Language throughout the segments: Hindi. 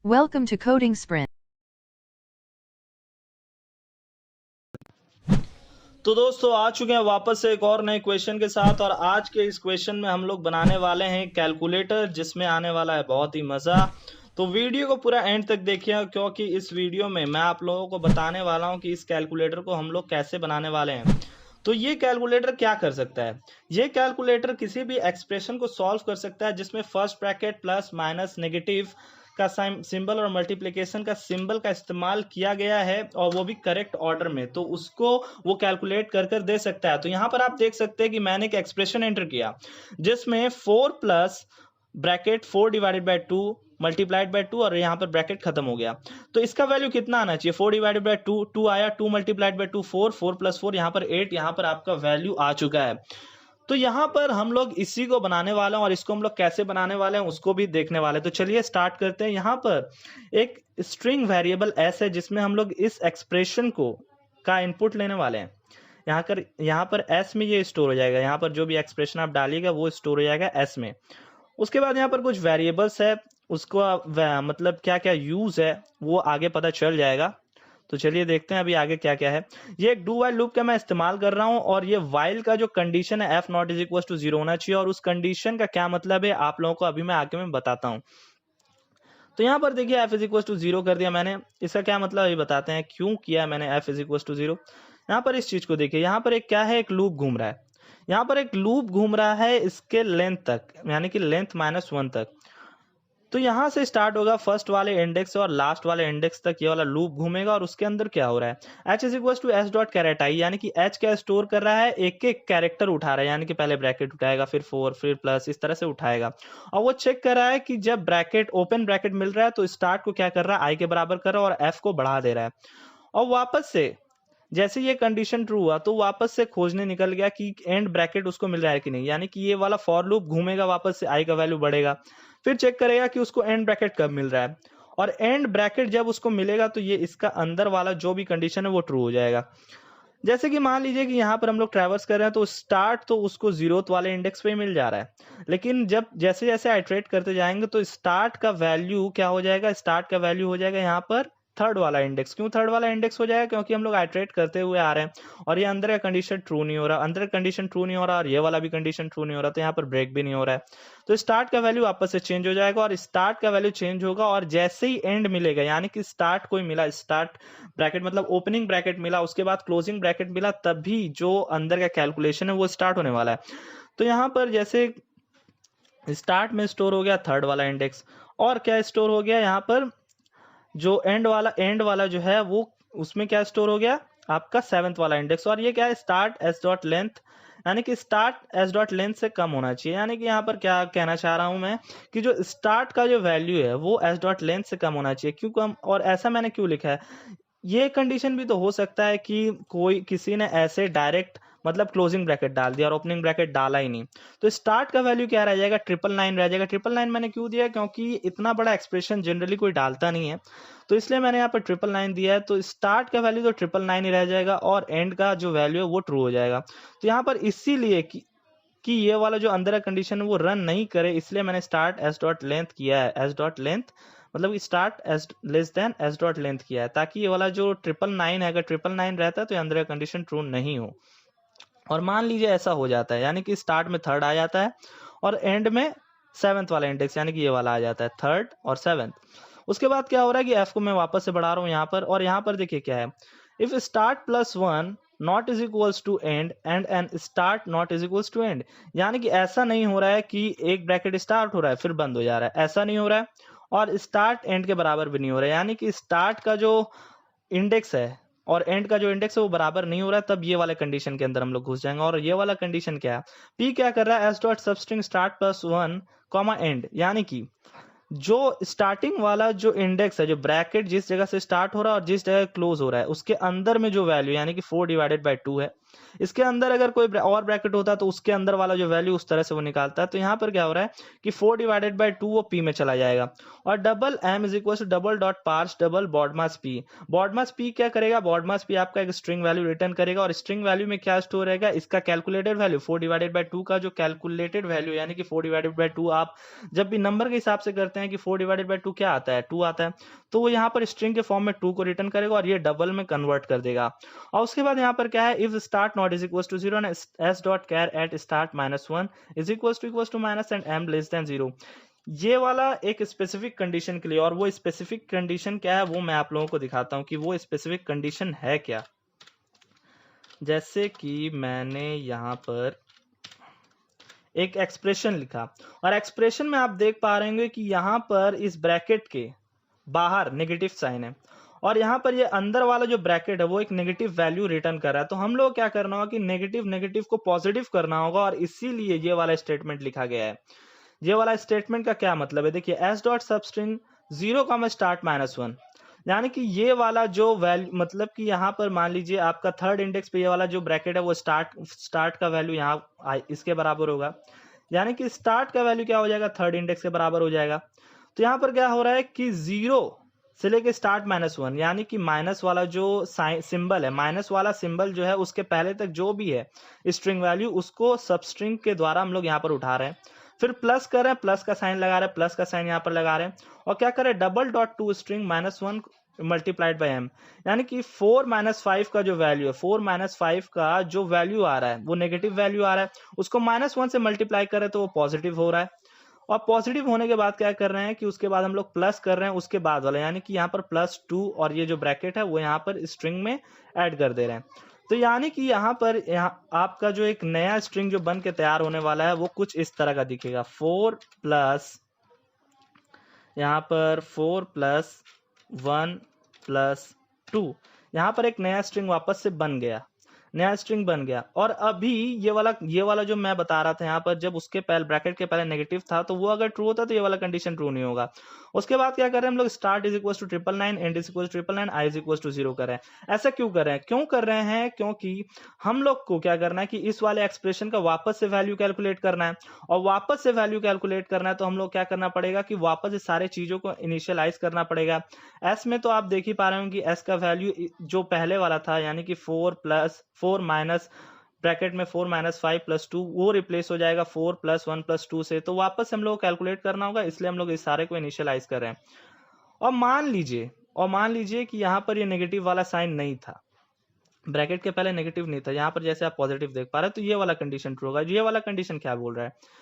Welcome to Coding Sprint. तो दोस्तों आ चुके हैं वापस से एक और नए क्वेश्चन के साथ। और आज के इस क्वेश्चन में हम लोग बनाने वाले हैं कैलकुलेटर, जिसमें आने वाला है बहुत ही मजा। तो वीडियो को पूरा एंड तक देखिए, क्योंकि इस वीडियो में मैं आप लोगों को बताने वाला हूं कि इस कैलकुलेटर को हम लोग कैसे बनाने वाले हैं। तो ये कैलकुलेटर क्या कर सकता है? ये कैलकुलेटर किसी भी एक्सप्रेशन को सॉल्व कर सकता है जिसमें first bracket plus minus negative का सिंबल और मल्टीप्लिकेशन का सिंबल का इस्तेमाल किया गया है, और वो भी करेक्ट ऑर्डर में। तो उसको वो कैलकुलेट कर कर दे सकता है। तो यहाँ पर आप देख सकते हैं कि मैंने एक एक्सप्रेशन एंटर किया जिसमें 4 plus bracket 4 divided by 2 multiplied by 2, और यहाँ पर ब्रैकेट खत्म हो गया। तो इसका वैल्यू कितना आना चाहिए? 4 डिवाइडेड बाई 2, 2 आया, 2 मल्टीप्लाइड बाई 2 4, 4 प्लस 4 यहाँ पर 8, यहाँ पर आपका वैल्यू आ चुका है। तो यहाँ पर हम लोग इसी को बनाने वाले हैं, और इसको हम लोग कैसे बनाने वाले हैं उसको भी देखने वाले हैं। तो चलिए स्टार्ट करते हैं। यहाँ पर एक स्ट्रिंग वेरिएबल एस है जिसमें हम लोग इस एक्सप्रेशन को का इनपुट लेने वाले हैं। यहाँ पर एस में ये स्टोर हो जाएगा। यहाँ पर जो भी एक्सप्रेशन आप डालिएगा वो स्टोर हो जाएगा एस में। उसके बाद यहाँ पर कुछ वेरिएबल्स है, उसको मतलब क्या क्या यूज है वो आगे पता चल जाएगा। तो चलिए देखते हैं अभी आगे क्या क्या है। ये एक डू वाइल लूप का मैं इस्तेमाल कर रहा हूं, और ये वाइल का जो कंडीशन है f not is equal to 0 होना चाहिए। और उस कंडीशन का क्या मतलब है आप लोगों को अभी मैं आगे में बताता हूं। तो यहाँ पर देखिए एफ इज इक्वल टू 0 कर दिया मैंने। इसका क्या मतलब ये बताते हैं क्यों किया मैंने एफ इज इक्वल टू 0। यहाँ पर इस चीज को देखिए, यहाँ पर एक क्या है, एक लूप घूम रहा है। यहाँ पर एक लूप घूम रहा है इसके लेंथ तक, यानी कि लेंथ -1 तक। तो यहां से स्टार्ट होगा फर्स्ट वाले इंडेक्स और लास्ट वाले इंडेक्स तक ये वाला लूप घूमेगा। और उसके अंदर क्या हो रहा है, h is equal to h dot caret i, यानी कि एच क्या स्टोर कर रहा है, एक एक कैरेक्टर उठा रहा है। यानी कि पहले ब्रैकेट उठाएगा, फिर 4, फिर प्लस, इस तरह से उठाएगा। और वो चेक कर रहा है कि जब ब्रैकेट ओपन ब्रैकेट मिल रहा है तो स्टार्ट को क्या कर रहा है, आई के बराबर कर रहा है, और एफ को बढ़ा दे रहा है। और वापस से जैसे ये कंडीशन ट्रू हुआ तो वापस से खोजने निकल गया कि एंड ब्रैकेट उसको मिल रहा है कि नहीं। यानी कि ये वाला फॉर लूप घूमेगा, वापस से आई का वैल्यू बढ़ेगा, फिर चेक करेगा कि उसको एंड ब्रैकेट कब मिल रहा है। और एंड ब्रैकेट जब उसको मिलेगा तो ये इसका अंदर वाला जो भी कंडीशन है वो ट्रू हो जाएगा। जैसे कि मान लीजिए कि यहाँ पर हम लोग ट्रैवर्स कर रहे हैं तो स्टार्ट तो उसको 0th वाले इंडेक्स पे ही मिल जा रहा है, लेकिन जब जैसे जैसे आइट्रेट करते जाएंगे तो स्टार्ट का वैल्यू क्या हो जाएगा, स्टार्ट का वैल्यू हो जाएगा यहाँ पर थर्ड वाला इंडेक्स। क्यों थर्ड वाला इंडेक्स हो जाएगा, क्योंकि हम लोग आइट्रेट करते हुए आ रहे हैं और ये अंदर का कंडीशन ट्रू नहीं हो रहा, अंदर का कंडीशन ट्रू नहीं हो रहा, और ये वाला भी कंडीशन ट्रू नहीं हो रहा, तो यहाँ पर ब्रेक भी नहीं हो रहा है। तो स्टार्ट का वैल्यू वापस से चेंज हो जाएगा, और स्टार्ट का वैल्यू चेंज होगा, और जैसे ही एंड मिलेगा, यानी कि स्टार्ट कोई मिला, स्टार्ट ब्रैकेट मतलब ओपनिंग ब्रैकेट मिला, उसके बाद क्लोजिंग ब्रैकेट मिला, तभी जो अंदर का कैलकुलेशन है वो स्टार्ट होने वाला है। तो यहाँ पर जैसे स्टार्ट में स्टोर हो गया थर्ड वाला इंडेक्स, और क्या स्टोर हो गया यहाँ पर, जो एंड वाला जो है वो उसमें क्या स्टोर हो गया, आपका 7th वाला इंडेक्स। और ये क्या है, स्टार्ट एस डॉट लेंथ, यानी कि स्टार्ट एस डॉट लेंथ से कम होना चाहिए। यानी कि यहाँ पर क्या कहना चाह रहा हूं मैं कि जो स्टार्ट का जो वैल्यू है वो एस डॉट लेंथ से कम होना चाहिए। क्यों कम, और ऐसा मैंने क्यों लिखा है, ये कंडीशन भी तो हो सकता है कि कोई किसी ने ऐसे डायरेक्ट मतलब क्लोजिंग ब्रैकेट डाल दिया और ओपनिंग ब्रैकेट डाला ही नहीं, तो स्टार्ट का वैल्यू क्या रह जाएगा, 999 रह जाएगा। 999 मैंने क्यों दिया, क्योंकि इतना बड़ा एक्सप्रेशन जनरली कोई डालता नहीं है, तो इसलिए मैंने यहाँ पर 999 दिया है। तो स्टार्ट का वैल्यू तो 999 ही रह जाएगा, और एंड का जो वैल्यू है वो ट्रू हो जाएगा। तो यहाँ पर इसीलिए कि ये वाला जो अंदर का कंडीशन है वो रन नहीं करे, इसलिए मैंने स्टार्ट एस डॉट लेंथ किया है, एस डॉट लेंथ मतलब start S less than S dot length किया है, ताकि ये वाला जो 999 है, अगर 999 रहता है तो अंदर का कंडीशन ट्रू नहीं हो। और मान लीजिए ऐसा हो जाता है, यानी कि स्टार्ट में थर्ड आ जाता है और एंड में 7th वाला इंडेक्स, यानी कि ये वाला आ जाता है थर्ड और 7th। उसके बाद क्या हो रहा है कि एफ को मैं वापस से बढ़ा रहा हूँ यहाँ पर, और यहाँ पर देखिए क्या है, if start plus 1 not is equals to end and start not is equals to end. यानी कि ऐसा नहीं हो रहा है कि एक ब्रैकेट स्टार्ट हो रहा है फिर बंद हो जा रहा है, ऐसा नहीं हो रहा है, और स्टार्ट एंड के बराबर भी नहीं हो रहा है। यानी कि स्टार्ट का जो इंडेक्स है और एंड का जो इंडेक्स है वो बराबर नहीं हो रहा है, तब ये वाले कंडीशन के अंदर हम लोग घुस जाएंगे। और ये वाला कंडीशन क्या है, पी क्या कर रहा है, S dot substring start plus 1 comma and, यानी कि जो स्टार्टिंग वाला जो इंडेक्स है, जो ब्रैकेट जिस जगह से स्टार्ट हो रहा है और जिस जगह क्लोज हो रहा है, उसके अंदर में जो वैल्यू यानी कि 4 डिवाइडेड बाई 2 है, इसके अंदर अगर कोई और ब्रैकेट होता है तो उसके अंदर वाला जो वैल्यू उस तरह से वो निकालता है। तो यहाँ पर क्या हो रहा है कि 4 डिवाइडेड बाई 2 वो पी में चला जाएगा, और double m is equal to double dot parse double BODMAS p. BODMAS p क्या करेगा, बॉडमास पी आपका एक स्ट्रिंग वैल्यू रिटर्न करेगा, और स्ट्रिंग वैल्यू में क्या स्टोर रहेगा, इसका कैलकुलेटेड वैल्यू 4 डिवाइडेड बाई 2 का जो कैलकुलेटेड वैल्यू, यानी कि 4 डिवाइडेड बाई 2 आप जब भी नंबर के हिसाब से करते हैं कि 4/2 क्या आता है, 2 आता है, तो वो यहाँ पर स्ट्रिंग के फॉर्म में 2 को रिटर्न करेगा और ये डबल में कन्वर्ट कर देगा। और उसके बाद यहाँ पर क्या है, if start not is equal to 0 and s dot char at start -1 is equal to minus end m less than 0। ये वाला एक स्पेसिफिक कंडीशन के लिए, और वो स्पेसिफिक कंडीशन क्या है वो मैं आप लोगों को दिखाता हूँ कि वो स्पेसिफिक कंडीशन है क्या। जैसे कि मैंने यहाँ पर एक एक्सप्रेशन लिखा और एक्सप्रेशन में आप देख पा रहे होंगे कि यहाँ पर इस ब्रैकेट के बाहर नेगेटिव साइन है और यहाँ पर ये अंदर वाला जो ब्रैकेट है वो एक नेगेटिव वैल्यू रिटर्न कर रहा है। तो हम लोग क्या करना होगा कि नेगेटिव नेगेटिव को पॉजिटिव करना होगा और इसीलिए ये वाला स्टेटमेंट लिखा गया है। ये वाला स्टेटमेंट का क्या मतलब है, देखिए एस डॉट सबस्ट्रिंग 0 स्टार्ट -1, यानी कि ये वाला जो वैल्यू मतलब कि यहाँ पर मान लीजिए आपका थर्ड इंडेक्स पे ये वाला जो ब्रैकेट है वो स्टार्ट का वैल्यू यहाँ इसके बराबर होगा, यानी कि स्टार्ट का वैल्यू क्या हो जाएगा, थर्ड इंडेक्स के बराबर हो जाएगा। तो यहाँ पर क्या हो रहा है कि 0 से लेके स्टार्ट -1, यानी कि माइनस वाला जो सिंबल है, माइनस वाला सिंबल जो है उसके पहले तक जो भी है स्ट्रिंग वैल्यू उसको सबस्ट्रिंग के द्वारा हम लोग यहाँ पर उठा रहे हैं। फिर प्लस कर रहे हैं, प्लस का साइन लगा रहे हैं, प्लस का साइन यहाँ पर लगा रहे हैं और क्या करें, double dot to string -1 multiplied by m, यानी कि 4 - 5 का जो वैल्यू है, 4 - 5 का जो वैल्यू आ रहा है वो नेगेटिव वैल्यू आ रहा है, उसको -1 से मल्टीप्लाई कर रहे हैं तो वो पॉजिटिव हो रहा है। और पॉजिटिव होने के बाद क्या कर रहे हैं कि उसके बाद हम लोग प्लस कर रहे हैं उसके बाद वाला, यानी कि यहाँ पर +2 और ये जो ब्रैकेट है वो यहाँ पर स्ट्रिंग में ऐड कर दे रहे हैं। तो यानी कि यहाँ पर आपका जो एक नया स्ट्रिंग जो बन के तैयार होने वाला है वो कुछ इस तरह का दिखेगा, 4 प्लस यहाँ पर 4 + 1 + 2, यहाँ पर एक नया स्ट्रिंग वापस से बन गया, नया स्ट्रिंग बन गया। और अभी ये वाला जो मैं बता रहा था यहाँ पर, जब उसके पहले ब्रैकेट के पहले नेगेटिव था तो वो अगर ट्रू होता तो ये वाला कंडीशन ट्रू नहीं होगा। उसके बाद क्या कर रहे हैं हम लोग, start is equal to 999, end is equal to 999, i is equal to 0 कर रहे हैं। ऐसा क्यों कर रहे हैं, क्यों कर रहे हैं, क्योंकि हम लोग को क्या करना है कि इस वाले एक्सप्रेशन का वापस से वैल्यू कैलकुलेट करना है, और वापस से वैल्यू कैलकुलेट करना है तो हम लोग क्या करना पड़ेगा कि वापस से सारे चीजों को इनिशियलाइज करना पड़ेगा। एस में तो आप देख ही पा रहे हो कि एस का वैल्यू जो पहले वाला था, यानी कि 4 माइनस ब्रैकेट में 4 - 5 + 2 वो रिप्लेस हो जाएगा 4 + 1 + 2 से। तो वापस से हम लोग कैलकुलेट करना होगा, इसलिए हम लोग इस सारे को इनिशियलाइज कर रहे हैं। और मान लीजिए कि यहाँ पर ये नेगेटिव वाला साइन नहीं था, ब्रैकेट के पहले नेगेटिव नहीं था, यहाँ पर जैसे आप पॉजिटिव देख पा रहे हैं, तो ये वाला कंडीशन ट्रू होगा। ये वाला कंडीशन क्या बोल रहा है,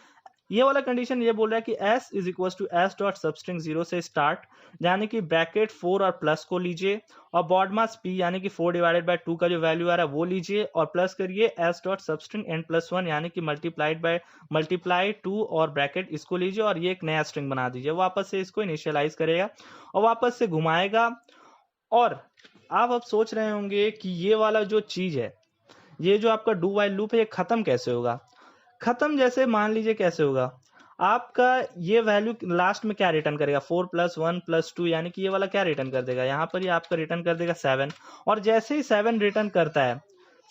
ये वाला कंडीशन ये बोल रहा है कि s is equal to s dot substring 0 से स्टार्ट, यानी कि ब्रैकेट 4 और प्लस को लीजिए और बॉड मास p यानी कि 4/2 का जो वैल्यू आ रहा है वो लीजिए और प्लस करिए s डॉट सबस्ट्रिंग n+1 यानी कि मल्टीप्लाई 2 और ब्रैकेट इसको लीजिए और ये एक नया स्ट्रिंग बना दीजिए। वापस से इसको इनिशियलाइज करेगा और वापस से घुमाएगा। और आप अब सोच रहे होंगे कि ये वाला जो चीज है, ये जो आपका डू वाइल लूप है, ये खत्म कैसे होगा। खत्म जैसे मान लीजिए कैसे होगा, आपका ये वैल्यू लास्ट में क्या रिटर्न करेगा, 4 + 1 + 2, यानी कि ये वाला क्या रिटर्न कर देगा, यहाँ पर ये आपका रिटर्न कर देगा 7। और जैसे ही 7 रिटर्न करता है,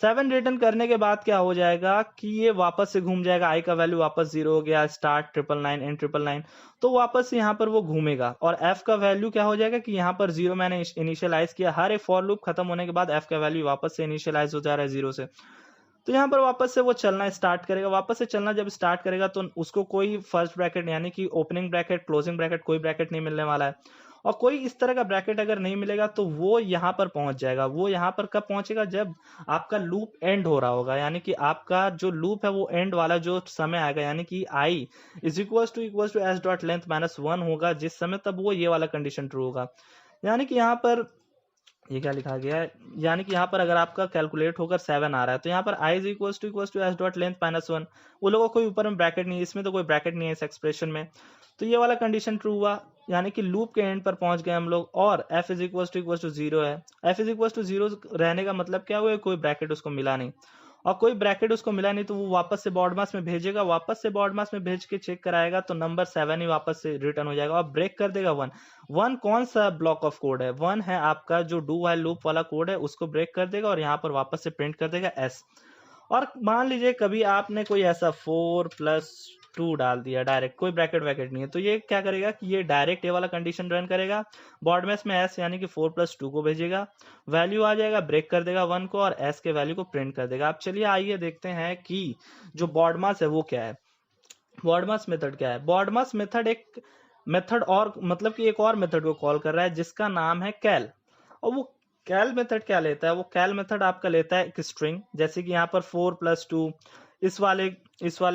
7 रिटर्न करने के बाद क्या हो जाएगा कि ये वापस से घूम जाएगा, आई का वैल्यू वापस 0 हो गया, स्टार्ट 999 एंड 999, तो वापस से यहाँ पर वो घूमेगा और एफ का वैल्यू क्या हो जाएगा कि यहाँ पर 0 मैंने इनिशियलाइज किया, हर एक फॉर लूप खत्म होने के बाद एफ का वैल्यू वापस से इनिशियलाइज हो जा रहा है 0 से। तो यहाँ पर वापस से वो चलना स्टार्ट करेगा। वापस से चलना जब स्टार्ट करेगा तो उसको कोई फर्स्ट ब्रैकेट यानी कि ओपनिंग ब्रैकेट, क्लोजिंग ब्रैकेट, कोई ब्रैकेट नहीं मिलने वाला है। और कोई इस तरह का ब्रैकेट अगर नहीं मिलेगा तो वो यहाँ पर पहुंच जाएगा। वो यहाँ पर कब पहुंचेगा, जब आपका लूप एंड हो रहा होगा, यानी कि आपका जो लूप है वो एंड वाला जो समय आएगा, यानी कि i is equal to s dot length -1 होगा जिस समय, तब वो ये वाला कंडीशन ट्रू होगा। यानी कि यहाँ पर ये क्या लिखा गया है, यानी कि यहाँ पर अगर आपका कैलकुलेट होकर 7 आ रहा है तो यहाँ पर i is equal to s dot length -1, वो लोगों कोई ऊपर में ब्रैकेट नहीं है, इसमें तो कोई ब्रैकेट नहीं है इस एक्सप्रेशन में, तो ये वाला कंडीशन ट्रू हुआ, यानी कि लूप के एंड पर पहुंच गए हम लोग। और f इज इक्वल टू 0 है, f इज इक्वल टू 0 रहने का मतलब क्या हुआ, कोई ब्रैकेट उसको मिला नहीं, और कोई ब्रैकेट उसको मिला नहीं तो वो वापस से बॉड मास में भेजेगा, वापस से बॉड मास में भेज के चेक कराएगा तो नंबर 7 ही वापस से रिटर्न हो जाएगा और ब्रेक कर देगा 1 कौन सा ब्लॉक ऑफ कोड है, 1 है आपका जो डू व्हाइल लूप वाला कोड है, उसको ब्रेक कर देगा और यहाँ पर वापस से प्रिंट कर देगा s। और मान लीजिए कभी आपने कोई ऐसा 4 + 2 डाल दिया डायरेक्ट, कोई ब्रैकेट वैकेट नहीं है, तो ये क्या करेगा कि ये डायरेक्ट ये वाला कंडीशन रन करेगा, बॉड मास में s यानी कि 4 + 2 को भेजेगा, वैल्यू आ जाएगा, ब्रेक कर देगा 1 को और s के वैल्यू को प्रिंट कर देगा। अब चलिए आइए देखते हैं कि जो बॉड मास है वो क्या है। बॉड मास मेथड क्या है, बॉड मास मेथड एक मेथड और मतलब कि एक और मेथड को कॉल कर रहा है जिसका नाम है कैल। और वो कैल मेथड क्या लेता है, वो कैल मेथड आपका लेता है एक स्ट्रिंग, जैसे कि यहाँ पर 4+2, इस वाले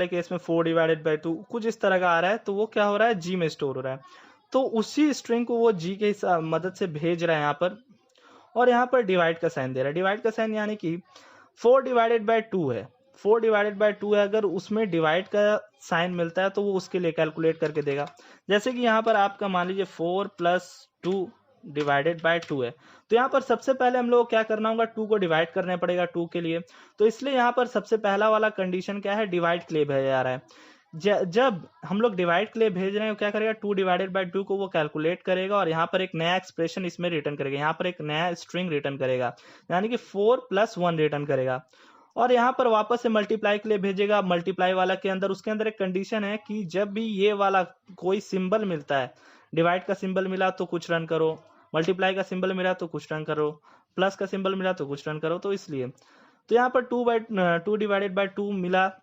केस में 4/2 कुछ इस तरह का आ रहा है, तो वो क्या हो रहा है, जी में स्टोर हो रहा है। तो उसी स्ट्रिंग को वो जी के मदद से भेज रहा है यहाँ पर, और यहाँ पर डिवाइड का साइन दे रहा है। डिवाइड का साइन यानी कि 4/2 है, 4/2 है, अगर उसमें डिवाइड का साइन मिलता है तो वो उसके लिए कैलकुलेट करके देगा। जैसे कि यहाँ पर आपका मान लीजिए 4+2/2 है, तो यहाँ पर सबसे पहले हम लोग क्या करना होगा, 2 को डिवाइड करना पड़ेगा 2 के लिए। तो इसलिए यहाँ पर सबसे पहला वाला कंडीशन क्या है, डिवाइड के लिए भेजा जा रहा है। जब हम लोग डिवाइड के लिए भेज रहे हैं, क्या करेगा, 2/2 को वो कैलकुलेट करेगा और यहाँ पर एक नया एक्सप्रेशन इसमें रिटर्न करेगा, यहाँ पर एक नया स्ट्रिंग रिटर्न करेगा, यानी कि 4+1 रिटर्न करेगा। और यहाँ पर वापस से मल्टीप्लाई के लिए भेजेगा, मल्टीप्लाई वाला के अंदर उसके अंदर एक कंडीशन है कि जब भी ये वाला कोई सिंबल मिलता है, डिवाइड का सिंबल मिला तो कुछ रन करो, मल्टीप्लाई का सिंबल मिला तो कुछ रन करो, प्लस का सिंबल मिला तो कुछ रन करो। तो इसलिए तो यहाँ पर 2/2 मिला,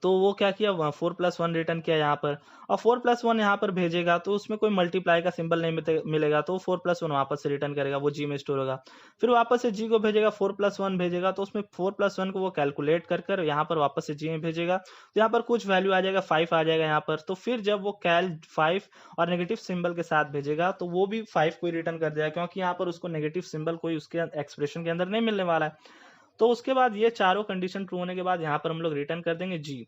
तो वो क्या किया, 4+1 रिटर्न किया यहाँ पर, और 4+1 यहाँ पर भेजेगा तो उसमें कोई मल्टीप्लाई का सिंबल नहीं मिलेगा, तो 4+1 वापस से रिटर्न करेगा, वो जी में स्टोर होगा। फिर वापस से जी को भेजेगा, 4+1 भेजेगा, तो उसमें 4+1 को वो कैलकुलेट कर कर यहाँ पर वापस से जी में भेजेगा, तो यहाँ पर कुछ वैल्यू आ जाएगा, 5 आ जाएगा यहाँ पर। तो फिर जब वो कैल 5 और नेगेटिव सिंबल के साथ भेजेगा तो वो भी 5 को रिटर्न कर देगा, क्योंकि यहाँ पर उसको नेगेटिव सिंबल कोई उसके एक्सप्रेशन के अंदर नहीं मिलने वाला है। तो उसके बाद ये चारों कंडीशन ट्रू होने के बाद यहाँ पर हम लोग रिटर्न कर देंगे जी।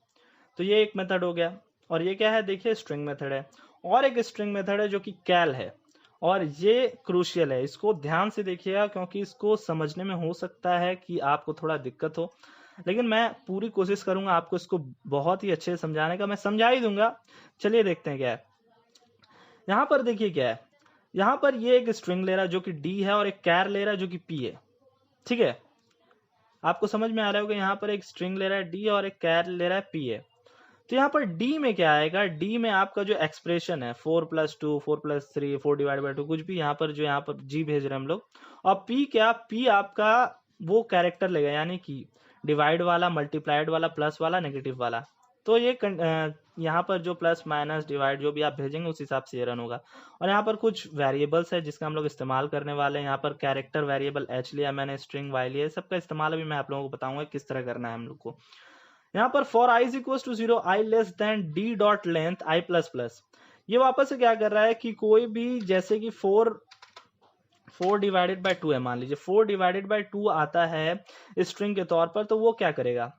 तो ये एक मेथड हो गया, और ये क्या है, देखिए स्ट्रिंग मेथड है। और एक स्ट्रिंग मेथड है जो कि कैल है, और ये क्रूशियल है, इसको ध्यान से देखिएगा क्योंकि इसको समझने में हो सकता है कि आपको थोड़ा दिक्कत हो, लेकिन मैं पूरी कोशिश करूंगा आपको इसको बहुत ही अच्छे से समझाने का, मैं समझा ही दूंगा। चलिए देखते हैं क्या है। यहाँ पर देखिए क्या है, यहाँ पर ये एक स्ट्रिंग ले रहा है जो कि डी है, और एक कैर ले रहा है जो कि पी है, ठीक है। आपको समझ में आ रहा होगा, यहाँ पर एक स्ट्रिंग ले रहा है डी और एक कैर ले रहा है पी है। तो यहाँ पर डी में क्या आएगा, डी में आपका जो एक्सप्रेशन है 4+2, 4+3, 4/2 कुछ भी, यहाँ पर जो यहाँ पर जी भेज रहे हैं हम लोग। और पी क्या, पी आपका वो कैरेक्टर लेगा, यानी कि डिवाइड वाला, मल्टीप्लाइड वाला, प्लस वाला, नेगेटिव वाला। तो ये यहाँ पर जो प्लस माइनस डिवाइड जो भी आप भेजेंगे उस हिसाब से ये रन होगा। और यहाँ पर कुछ वेरिएबल्स है जिसका हम लोग इस्तेमाल करने वाले हैं। यहाँ पर कैरेक्टर वेरिएबल एच लिया मैंने, स्ट्रिंग वाई लिया, सबका इस्तेमाल अभी मैं आप लोगों को बताऊंगा किस तरह करना है हम लोग को। यहाँ पर for i equal to 0 i less than d dot length i plus plus, ये वापस से क्या कर रहा है कि कोई भी, जैसे कि 4/2 है, मान लीजिए 4/2 आता है स्ट्रिंग के तौर पर, तो वो क्या करेगा,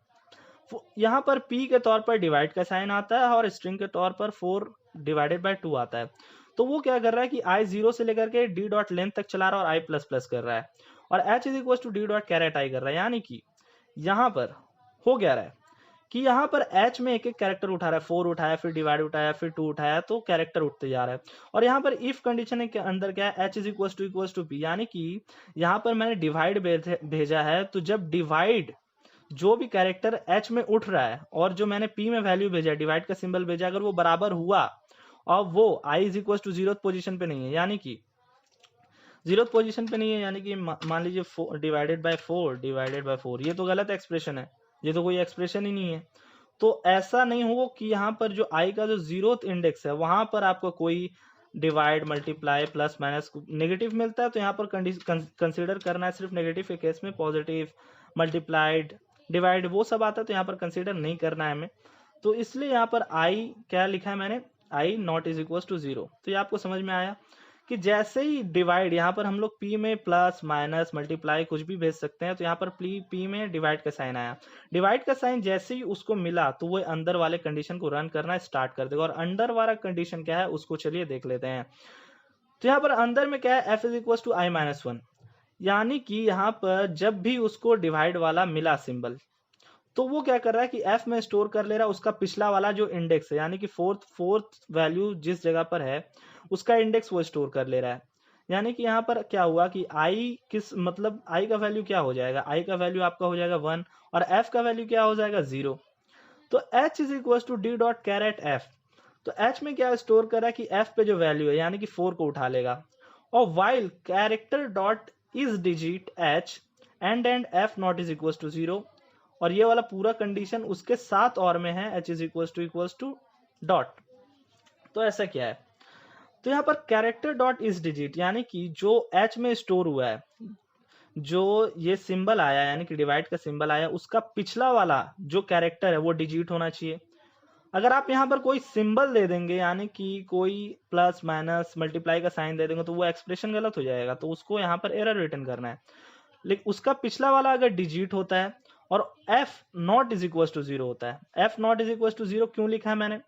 यहाँ पर p के तौर पर डिवाइड का साइन आता है और स्ट्रिंग के तौर पर 4/2 आता है। तो वो क्या कर रहा है कि i 0 से लेकर के d डॉट लेंथ तक चला रहा है और i प्लस प्लस कर रहा है, और h is equal to d dot char at i कर रहा है। यानी कि यहाँ पर हो गया रहा है कि यहाँ पर h में एक एक कैरेक्टर उठा रहा है, 4 उठाया, फिर डिवाइड उठाया, फिर 2 उठाया, तो कैरेक्टर उठते जा रहा है। और यहाँ पर इफ कंडीशन के अंदर क्या है, h is equal to p, यानी कि यहाँ पर मैंने डिवाइड भेजा है, तो जब डिवाइड जो भी कैरेक्टर h में उठ रहा है और जो मैंने p में वैल्यू भेजा, डिवाइड का सिंबल भेजा, अगर वो बराबर हुआ और वो i is equal to 0th position पे नहीं है, यानी कि 0th पोजिशन पे नहीं है, यानी कि मान लीजिए 4/4, ये तो गलत एक्सप्रेशन है, ये तो कोई एक्सप्रेशन ही नहीं है। तो ऐसा नहीं हो कि यहाँ पर जो i का जो 0th इंडेक्स है वहां पर आपको कोई divide, multiply, plus minus negative मिलता है, तो यहाँ पर कंसीडर करना है सिर्फ नेगेटिव के केस में, पॉजिटिव, मल्टीप्लाइड, डिवाइड वो सब आता है तो यहाँ पर कंसीडर नहीं करना है हमें। तो इसलिए यहाँ पर i क्या लिखा है मैंने, i not is equal to 0। तो ये आपको समझ में आया कि जैसे ही डिवाइड, यहाँ पर हम लोग p में प्लस माइनस मल्टीप्लाई कुछ भी भेज सकते हैं, तो यहाँ पर p में डिवाइड का साइन आया, डिवाइड का साइन जैसे ही उसको मिला तो वो अंदर वाले कंडीशन को रन करना स्टार्ट कर देगा। और अंदर वाला कंडीशन क्या है उसको चलिए देख लेते हैं। तो यहाँ पर अंदर में क्या है, f is equal to i-1, यानी कि यहाँ पर जब भी उसको डिवाइड वाला मिला सिंबल, तो वो क्या कर रहा है कि f में स्टोर कर ले रहा है उसका पिछला वाला जो इंडेक्स है, यानी कि फोर्थ वैल्यू जिस जगह पर है उसका इंडेक्स वो स्टोर कर ले रहा है। यानी कि यहाँ पर क्या हुआ कि i किस मतलब i का वैल्यू क्या हो जाएगा, i का वैल्यू आपका हो जाएगा 1 और f का वैल्यू क्या हो जाएगा 0। तो h is equal to d dot char at f, तो h में क्या स्टोर कर रहा है कि f पे जो वैल्यू है यानी कि 4 को उठा लेगा, और while character dot is digit h and f not is equal to 0, और ये वाला पूरा कंडीशन उसके साथ और में है, h is equal to dot. तो ऐसा क्या है, तो यहाँ पर कैरेक्टर डॉट इस डिजिट यानी कि जो एच में स्टोर हुआ है, जो ये सिंबल आया यानी कि डिवाइड का सिंबल आया, उसका पिछला वाला जो कैरेक्टर है वो डिजिट होना चाहिए। अगर आप यहाँ पर कोई सिंबल दे देंगे यानी कि कोई प्लस माइनस मल्टीप्लाई का साइन दे देंगे तो वो एक्सप्रेशन गलत हो जाएगा, तो उसको यहाँ पर एरर रिटर्न करना है। लेकिन उसका पिछला वाला अगर डिजिट होता है और f not is equal to zero होता है, f not is equal to zero क्यों लिखा है मैंने,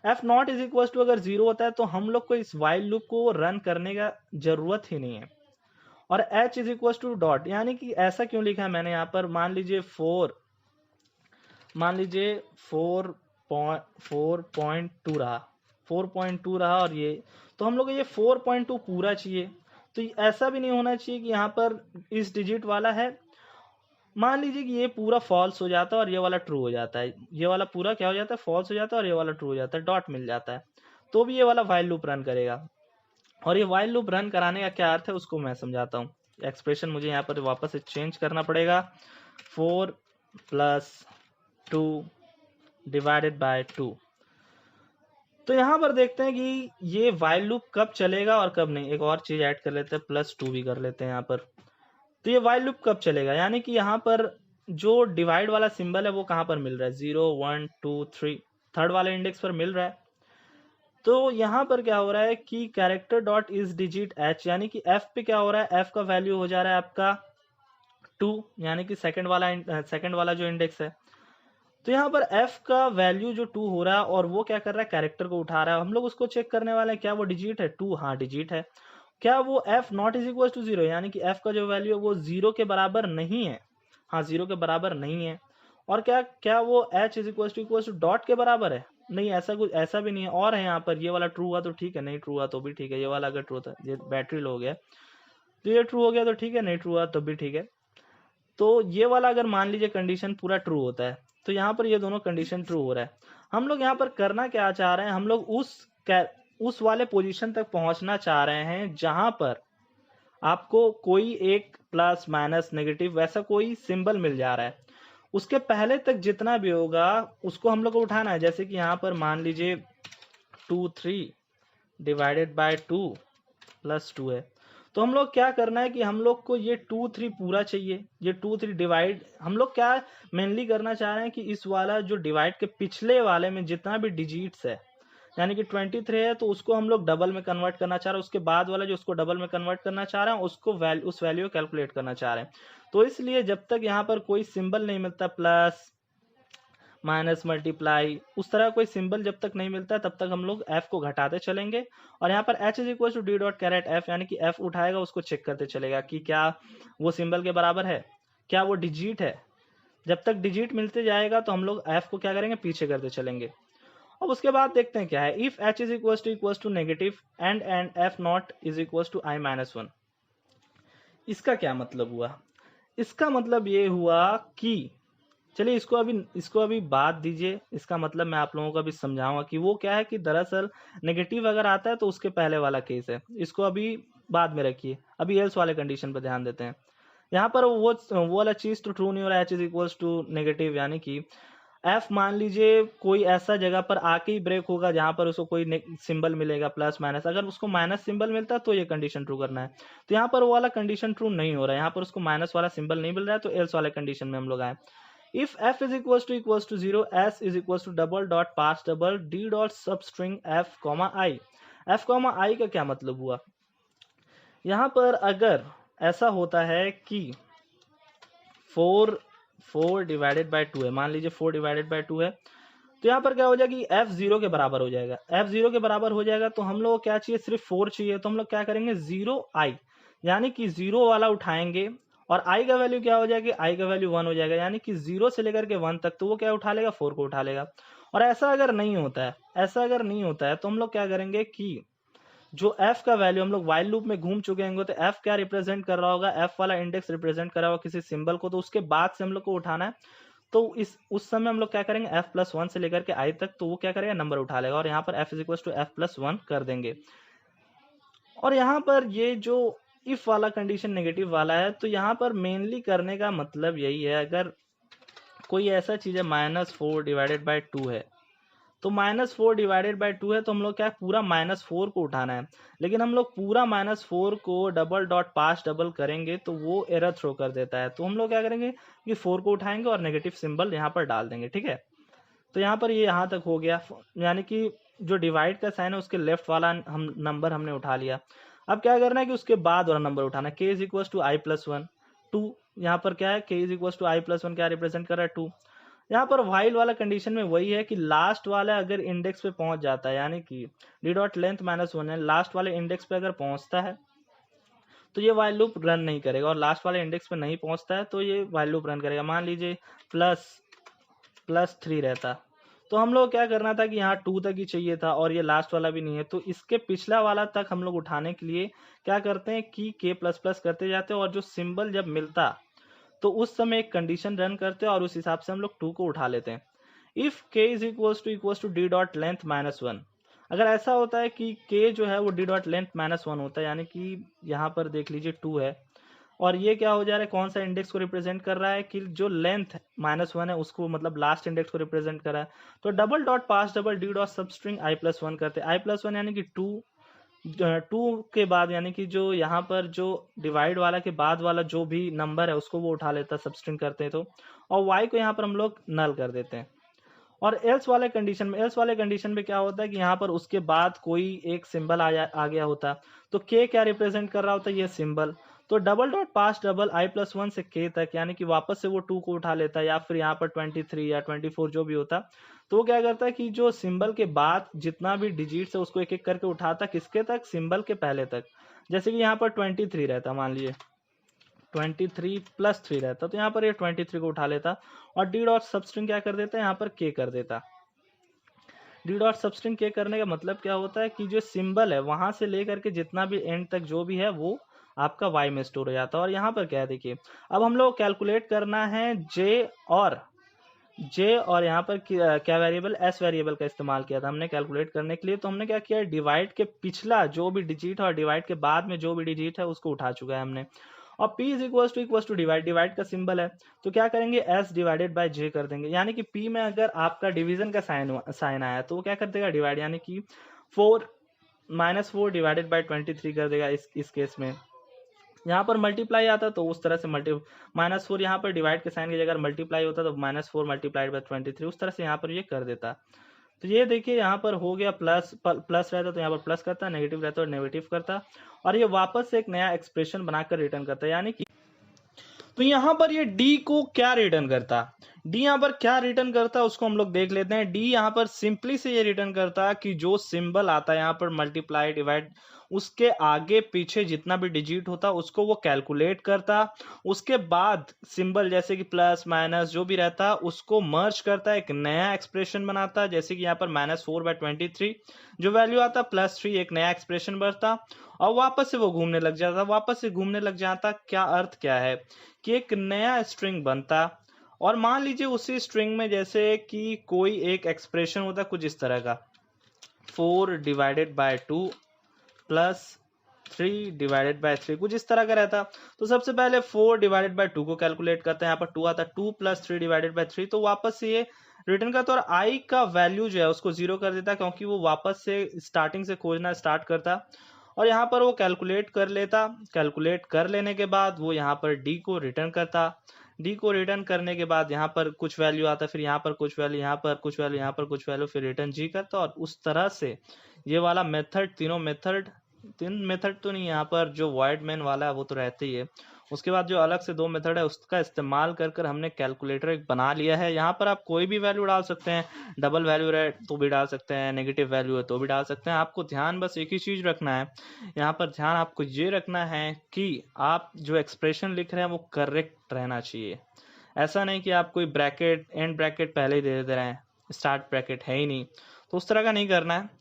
f not is equal to अगर जीरो होता है तो हम लोग को इस वाइल लूप को रन करने का जरूरत ही नहीं है। और H is equal to dot यानी कि ऐसा क्यों लिखा है मैंने यहाँ पर, मान लीजिए 4.2 रहा, 4.2 रहा और ये, तो हम लोग को ये 4.2 पूरा चाहिए। तो ऐसा भी नहीं होना चाहिए कि यहाँ पर इस डिजिट वाला है, मान लीजिए कि ये पूरा फॉल्स हो जाता है और ये वाला ट्रू हो जाता है, ये वाला पूरा क्या हो जाता है, फॉल्स हो जाता है और ये वाला ट्रू हो जाता है, डॉट मिल जाता है, तो भी ये वाला वाइल लूप रन करेगा। और ये वाइल लूप रन कराने का क्या अर्थ है उसको मैं समझाता हूँ। एक्सप्रेशन मुझे यहाँ पर वापस से चेंज करना पड़ेगा, 4 + 2 डिवाइडेड बाय 2। तो यहाँ पर देखते हैं कि ये वाइल लूप कब चलेगा और कब नहीं। एक और चीज ऐड कर लेते हैं, +2 भी कर लेते हैं यहाँ पर। तो ये वाइल लूप कब चलेगा, यानी कि यहाँ पर जो डिवाइड वाला सिंबल है वो कहाँ पर मिल रहा है, 0 1 2 3 थर्ड वाले इंडेक्स पर मिल रहा है। तो यहाँ पर क्या हो रहा है कि character dot is digit H यानी कि एफ पे क्या हो रहा है, एफ का वैल्यू हो जा रहा है आपका 2 यानी कि सेकंड वाला जो इंडेक्स है। तो यहाँ पर f का वैल्यू जो 2 हो रहा है और वो क्या कर रहा है, कैरेक्टर को उठा रहा है। हम लोग उसको चेक करने वाले हैं क्या वो डिजिट है 2, हाँ डिजिट है। क्या वो f not is equal to 0 यानी कि f का जो वैल्यू है वो 0 के बराबर नहीं है, हाँ 0 के बराबर नहीं है। और क्या वो h is equal to dot के बराबर है, नहीं ऐसा भी नहीं है। और है यहाँ पर ये वाला ट्रू हुआ तो ठीक है, नहीं ट्रू हुआ तो भी ठीक है। ये वाला अगर ट्रू था, ये बैटरी लो हो गया तो ये ट्रू हो गया तो ठीक है, नहीं ट्रू हुआ तो भी ठीक है। तो ये वाला अगर मान लीजिए कंडीशन पूरा ट्रू होता है तो यहाँ पर ये दोनों कंडीशन ट्रू हो रहा है। हम लोग यहाँ पर करना क्या चाह रहे हैं, हम लोग उस वाले पोजीशन तक पहुंचना चाह रहे हैं जहां पर आपको कोई एक प्लस माइनस नेगेटिव वैसा कोई सिंबल मिल जा रहा है, उसके पहले तक जितना भी होगा उसको हम लोग को उठाना है। जैसे कि यहाँ पर मान लीजिए 2 3 डिवाइडेड बाय 2 + 2 है, तो हम लोग क्या करना है कि हम लोग को ये 2 3 पूरा चाहिए। ये 2 3 डिवाइड हम लोग क्या मेनली करना चाह रहे हैं कि इस वाला जो डिवाइड के पिछले वाले में जितना भी डिजिट्स है यानी कि 23 है तो उसको हम लोग डबल में कन्वर्ट करना चाह रहे हैं। उसके बाद वाला जो उसको डबल में कन्वर्ट करना चाह रहे हैं उसको उस वैल्यू कैलकुलेट करना चाह रहे हैं। तो इसलिए जब तक यहाँ पर कोई सिंबल नहीं मिलता, प्लस माइनस मल्टीप्लाई उस तरह कोई सिंबल जब तक नहीं मिलता तब तक हम लोग f को घटाते चलेंगे। और यहाँ पर h is equal to d dot char at f यानी कि f उठाएगा उसको चेक करते चलेगा कि क्या वो सिंबल के बराबर है, क्या वो डिजिट है। जब तक डिजिट मिलते जाएगा तो हम लोग f को क्या करेंगे, पीछे करते चलेंगे। अब उसके बाद देखते हैं क्या है, if h is equal to negative and f not is equal to i-1। इसका क्या मतलब हुआ, इसका मतलब ये हुआ कि चलिए इसको अभी बात दीजिए, इसका मतलब मैं आप लोगों को अभी समझाऊंगा कि वो क्या है कि दरअसल नेगेटिव अगर आता है तो उसके पहले वाला केस है, इसको अभी बाद में रखिए, अभी एल्स वाले कंडीशन पर ध्यान देते हैं। यहाँ पर वो वाला चीज तो ट्रू नहीं हो रहा है, h is equal to negative यानी कि f मान लीजिए कोई ऐसा जगह पर आके ही ब्रेक होगा जहां पर उसको कोई सिंबल मिलेगा प्लस माइनस, अगर उसको माइनस सिंबल मिलता है तो ये कंडीशन ट्रू करना है। तो यहाँ पर वो वाला कंडीशन ट्रू नहीं हो रहा है, यहाँ पर उसको माइनस वाला सिंबल नहीं मिल रहा है, तो एल्स वाले कंडीशन में हम लोग आए। If f is equals to 0, s is equals to double dot pass double d dot substring f comma i। f comma i का क्या मतलब हुआ, यहाँ पर अगर ऐसा होता है कि 4 डिवाइडेड बाय 2 है, मान लीजिए 4 डिवाइडेड बाय 2 है, तो यहाँ पर क्या हो जाएगा कि f 0 के बराबर हो जाएगा। f 0 के बराबर हो जाएगा तो हम लोग को क्या चाहिए, सिर्फ 4 चाहिए। तो हम लोग क्या करेंगे 0 i यानी कि 0 वाला उठाएंगे और i का वैल्यू क्या हो जाएगा, i का वैल्यू 1 हो जाएगा यानी कि 0 से लेकर के 1 तक तो वो क्या उठा लेगा, 4 को उठा लेगा। और ऐसा अगर नहीं होता है तो हम लोग क्या करेंगे कि जो f का वैल्यू हम लोग वाइल लूप में घूम चुके होंगे तो f क्या रिप्रेजेंट कर रहा होगा, f वाला इंडेक्स रिप्रेजेंट कर रहा होगा किसी सिंबल को, तो उसके बाद से हम लोग को उठाना है। तो उस समय हम लोग क्या करेंगे f+1 से लेकर के i तक, तो वो क्या करेगा नंबर उठा लेगा और यहाँ पर f is equal to f+1 कर देंगे। और यहाँ पर ये जो इफ वाला कंडीशन नेगेटिव वाला है तो यहाँ पर मेनली करने का मतलब यही है, अगर कोई ऐसा चीज है -4 डिवाइडेड बाय 2 है तो -4 डिवाइडेड बाय 2 है, तो हम लोग क्या है पूरा -4 को उठाना है, लेकिन हम लोग पूरा -4 को डबल डॉट पास डबल करेंगे तो वो एरर थ्रो कर देता है। तो हम लोग क्या करेंगे कि 4 को उठाएंगे और नेगेटिव सिंबल यहाँ पर डाल देंगे, ठीक है। तो यहाँ पर ये यहाँ तक हो गया, यानी कि जो डिवाइड का साइन है उसके लेफ्ट वाला हम नंबर हमने उठा लिया। अब क्या करना है कि उसके बाद वाला नंबर उठाना है, k is equal to i plus one, 2 यहाँ पर क्या है, k is equal to i plus one क्या रिप्रेजेंट कर रहा है 2। यहाँ पर वाइल वाला कंडीशन में वही है कि लास्ट वाला अगर इंडेक्स पे पहुंच जाता है, यानी कि डी डॉट लेंथ -1 है, लास्ट वाले इंडेक्स पे अगर पहुंचता है तो ये वाइल लूप रन नहीं करेगा, और लास्ट वाले इंडेक्स पे नहीं पहुंचता है तो ये वाइल लूप रन करेगा। मान लीजिए +3 रहता, तो हम लोग क्या करना था कि यहाँ 2 तक ही चाहिए था और ये लास्ट वाला भी नहीं है, तो इसके पिछला वाला तक हम लोग उठाने के लिए क्या करते हैं कि k++ करते जाते हैं, और जो सिंबल जब मिलता तो उस समय एक कंडीशन रन करते हैं और उस हिसाब से हम लोग 2 को उठा लेते हैं। If k is equals to d dot length -1, अगर ऐसा होता है कि k जो है वो डी डॉट लेंथ -1 होता है, यानी कि यहाँ पर देख लीजिए 2 है और ये क्या हो जा रहा है, कौन सा इंडेक्स को रिप्रेजेंट कर रहा है कि जो लेंथ -1 है उसको, मतलब लास्ट इंडेक्स को रिप्रेजेंट कर रहा है। तो double dot pass double D dot substring i+1 करते हैं, i+1 यानी कि 2 के बाद, यानी कि जो यहाँ पर जो डिवाइड वाला के बाद वाला जो भी नंबर है उसको वो उठा लेता है, सब स्ट्रिंग करते हैं तो, और y को यहाँ पर हम लोग नल कर देते हैं। और एल्स वाले कंडीशन में क्या होता है कि यहाँ पर उसके बाद कोई एक सिंबल आ गया होता, तो k क्या रिप्रेजेंट कर रहा होता है, ये सिंबल। तो double dot pass double i+1 से k तक, यानी कि वापस से वो 2 को उठा लेता है, या फिर यहाँ पर 23 या 24 जो भी होता, तो वो क्या करता है कि जो सिंबल के बाद जितना भी डिजिट्स है उसको एक एक करके उठाता, किसके तक, सिंबल के पहले तक। जैसे कि यहाँ पर 23 रहता, मान लीजिए 23 + 3 रहता, तो यहाँ पर ये 23 को उठा लेता और डी डॉट सबस्ट्रिंग क्या कर देता है, यहाँ पर k कर देता। डी डॉट सबस्ट्रिंग k करने का मतलब क्या होता है कि जो सिंबल है वहां से लेकर के जितना भी एंड तक जो भी है वो आपका y में स्टोर हो जाता है। और यहाँ पर क्या है, देखिए अब हम लोग कैलकुलेट करना है j और यहाँ पर क्या वेरिएबल, s वेरिएबल का इस्तेमाल किया था हमने कैलकुलेट करने के लिए। तो हमने क्या किया, डिवाइड के पिछला जो भी डिजिट है और डिवाइड के बाद में जो भी डिजिट है उसको उठा चुका है हमने। और p is equal to divide का सिंबल है, तो क्या करेंगे, s डिवाइडेड बाय j कर देंगे, यानी कि p में अगर आपका डिवीजन का साइन आया तो वो क्या कर देगा, डिवाइड, यानी कि -4 डिवाइडेड बाय 23 कर देगा इस केस में। यहाँ पर मल्टीप्लाई आता तो उस तरह से -4 यहाँ पर डिवाइड के साइन की जगह मल्टीप्लाई होता तो -4 मल्टीप्लाइड बाय 23 उस तरह से यहाँ पर ये कर देता। तो ये देखिए यहाँ पर हो गया, प्लस रहता तो यहाँ पर प्लस करता, नेगेटिव रहता और नेगेटिव करता, और ये वापस से एक नया एक्सप्रेशन बनाकर रिटर्न करता है। यानी कि तो यहाँ पर ये d को क्या रिटर्न करता, d यहाँ पर क्या रिटर्न करता उसको हम लोग देख लेते हैं। d यहाँ पर सिंपली से ये रिटर्न करता कि जो सिंबल आता है यहाँ पर मल्टीप्लाई डिवाइड, उसके आगे पीछे जितना भी डिजिट होता उसको वो कैलकुलेट करता, उसके बाद सिंबल जैसे कि प्लस माइनस जो भी रहता उसको मर्ज करता, एक नया एक्सप्रेशन बनाता, जैसे कि यहाँ पर -4/23 जो वैल्यू आता +3 एक नया एक्सप्रेशन बनता, और वापस से वो घूमने लग जाता। क्या अर्थ क्या है कि एक नया स्ट्रिंग बनता, और मान लीजिए उसी स्ट्रिंग में जैसे कि कोई एक एक्सप्रेशन होता कुछ इस तरह का, 4 divided by 2 plus 3 divided by 3 कुछ इस तरह का रहता। तो सबसे पहले 4 डिवाइडेड बाय 2 को कैलकुलेट करते हैं, यहाँ पर 2 आता है, 2 + 3 डिवाइडेड बाय 3, तो वापस से ये रिटर्न करता और i का वैल्यू जो है उसको 0 कर देता, क्योंकि वो वापस से स्टार्टिंग से खोजना स्टार्ट करता, और यहाँ पर वो कैलकुलेट कर लेता। कैलकुलेट कर लेने के बाद वो यहाँ पर d को रिटर्न करता, d को रिटर्न करने के बाद यहाँ पर कुछ वैल्यू आता, फिर यहाँ पर कुछ वैल्यू, यहाँ पर कुछ वैल्यू, यहाँ पर कुछ वैल्यू, फिर रिटर्न g करता, और उस तरह से ये वाला मेथड, तीन मेथड तो नहीं, यहाँ पर जो वॉइड मेन वाला है वो तो रहते ही है, उसके बाद जो अलग से 2 मेथड है उसका इस्तेमाल कर हमने कैलकुलेटर एक बना लिया है। यहाँ पर आप कोई भी वैल्यू डाल सकते हैं, डबल वैल्यू है तो भी डाल सकते हैं, नेगेटिव वैल्यू है तो भी डाल सकते हैं। आपको ध्यान बस एक ही चीज रखना है, यहाँ पर ध्यान आपको ये रखना है कि आप जो एक्सप्रेशन लिख रहे हैं वो करेक्ट रहना चाहिए। ऐसा नहीं कि आप कोई ब्रैकेट, एंड ब्रैकेट पहले ही दे रहे हैं, स्टार्ट ब्रैकेट है ही नहीं, तो उस तरह का नहीं करना है।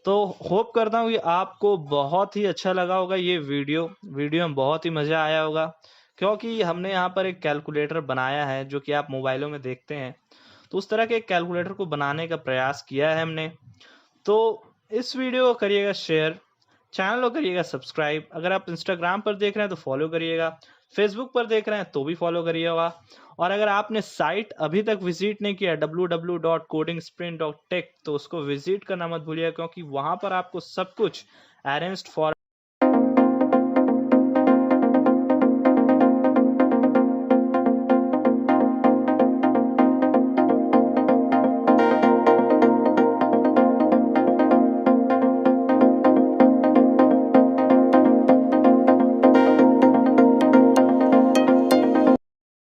तो होप करता हूँ कि आपको बहुत ही अच्छा लगा होगा ये वीडियो में बहुत ही मज़ा आया होगा, क्योंकि हमने यहाँ पर एक कैलकुलेटर बनाया है जो कि आप मोबाइलों में देखते हैं, तो उस तरह के एक कैलकुलेटर को बनाने का प्रयास किया है हमने। तो इस वीडियो को करिएगा शेयर, चैनल को करिएगा सब्सक्राइब, अगर आप इंस्टाग्राम पर देख रहे हैं तो फॉलो करिएगा, फेसबुक पर देख रहे हैं तो भी फॉलो करिएगा। और अगर आपने साइट अभी तक विजिट नहीं किया www.codingsprint.tech तो उसको विजिट करना मत भूलिएगा, क्योंकि वहां पर आपको सब कुछ अरेंज्ड फॉर